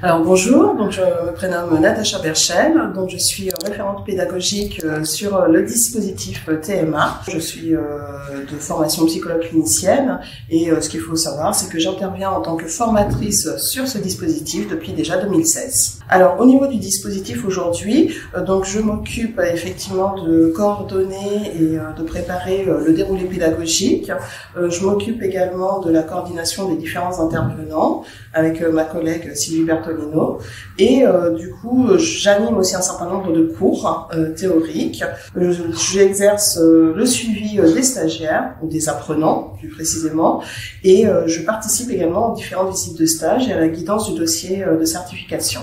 Alors bonjour, donc je me prénomme Natacha Berchel, donc je suis référente pédagogique sur le dispositif TMA. Je suis de formation psychologue clinicienne et ce qu'il faut savoir, c'est que j'interviens en tant que formatrice sur ce dispositif depuis déjà 2016. Alors au niveau du dispositif aujourd'hui, donc je m'occupe effectivement de coordonner et de préparer le déroulé pédagogique. Je m'occupe également de la coordination des différents intervenants avec ma collègue Sylvie Bertolino et du coup j'anime aussi un certain nombre de cours théoriques. J'exerce le suivi des stagiaires ou des apprenants plus précisément et je participe également aux différentes visites de stage et à la guidance du dossier de certification.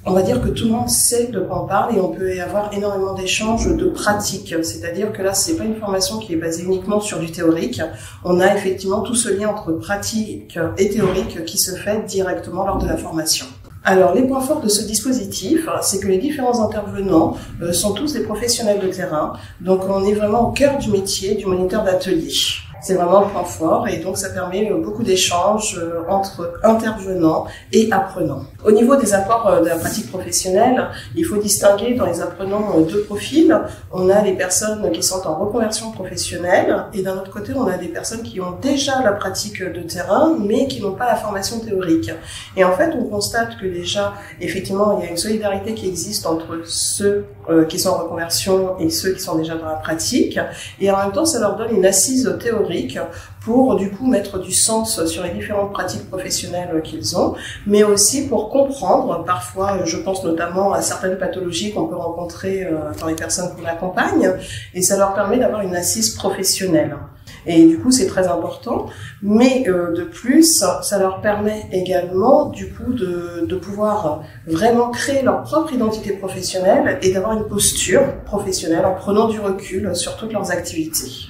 On va dire que tout le monde sait de quoi on parle et on peut y avoir énormément d'échanges de pratiques. C'est-à-dire que là, c'est pas une formation qui est basée uniquement sur du théorique. On a effectivement tout ce lien entre pratique et théorique qui se fait directement lors de la formation. Alors, les points forts de ce dispositif, c'est que les différents intervenants sont tous des professionnels de terrain. Donc, on est vraiment au cœur du métier du moniteur d'atelier. C'est vraiment le point fort et donc ça permet beaucoup d'échanges entre intervenants et apprenants. Au niveau des apports de la pratique professionnelle, il faut distinguer dans les apprenants deux profils. On a les personnes qui sont en reconversion professionnelle et d'un autre côté, on a des personnes qui ont déjà la pratique de terrain mais qui n'ont pas la formation théorique. Et en fait, on constate que déjà, effectivement, il y a une solidarité qui existe entre ceux qui sont en reconversion et ceux qui sont déjà dans la pratique. Et en même temps, ça leur donne une assise théorique pour du coup mettre du sens sur les différentes pratiques professionnelles qu'ils ont, mais aussi pour comprendre, parfois je pense notamment à certaines pathologies qu'on peut rencontrer dans les personnes qu'on accompagne, et ça leur permet d'avoir une assise professionnelle. Et du coup, c'est très important. Mais de plus, ça leur permet également, du coup, de pouvoir vraiment créer leur propre identité professionnelle et d'avoir une posture professionnelle en prenant du recul sur toutes leurs activités.